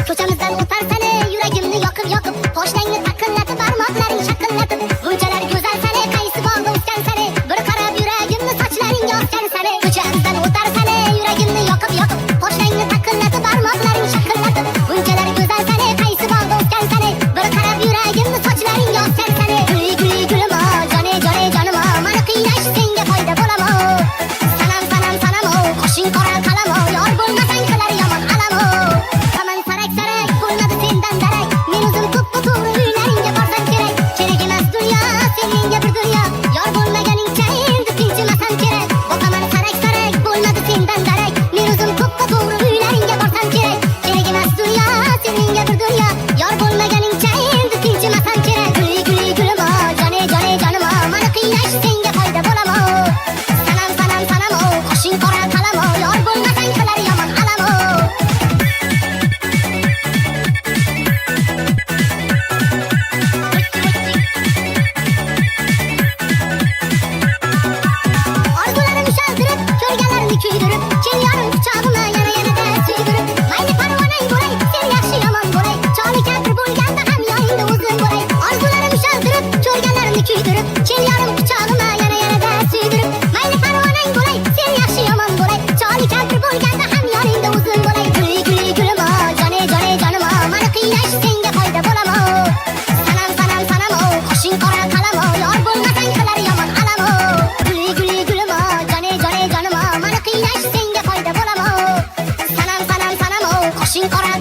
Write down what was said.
Ko'chamizdan o'tar sani yuragimni yoqib yoqib, poshnangni taqillatib barmoqlaring shaqillatib, bunchalar go'zal sani qaysi bog'da o'sgan sani, bir qarab yuragimni sochlaringga osgan sani. Ko'chamizdan o'tar sani yuragimni yoqib yoqib, poshnangni taqillatib barmoqlaring shaqillatib, bunchalar go'zal sani qaysi bog'da o'sgan sani, bir qarab yuragimni sochlaringga osgan sani. Guli guli gulimo jone jone jonimo, mani qiynash senga foyda bo'lamo. Sanam sanam sanamo, qoshing qora qalamo, yor bo'lmasang qilar yomon alamo. Saman sarak sarak bo'lmadi sendan darak, men o'zim to'ppa to'g'ri uylaringga borsam kerak. Kerak emas dunyo, sen menga bir dunyo, yor bo'lmaganingcha endi tinchimasam kerak. Boqaman sarak sarak bo'lmadi sendan darak, men o'zim to'ppa to'g'ri uylaringga borsam kerak. Kerak emas dunyo, sen menga bir dunyo, yor bo'lmaganingcha endi tinchimasam kerak. Guli guli gulimo jone jone jonimo, mani qiynash senga foyda bo'lamo. Sanam sanam sanamo, qoshing qora qalamo, yor bo'lmasang qilar yomon alamo. Orzularim shaldirib, ko'rganlarimni kuydirib, kelyorim quchog'ima yana-yanada suydirib. Mayli parvonang bo'lay, sen yaxshi yomon bo'lay, choli kampir bo'lganda ham yoningda o'zim bo'lay. Orzularim shaldirib, ko'rganlarimni kuydirib, kelyorim quchog'ima yana-yanada suydirib. Mayli parvonang bo'lay, sen yaxshi yomon bo'lay, choli kampir bo'lganda ham yoningda o'zim bo'lay. Guli guli gulimo jone jone jonimo, mani qiynash senga foyda bo'lamo. Sanam sanam sanamo, qoshing qora qalamo, yor bo'lmasang qilar yomon alamo. Guli guli gulimo jone jone jonimo, mani qiynash senga foyda bo'lamo. Sanam sanam sanamo, qoshing qora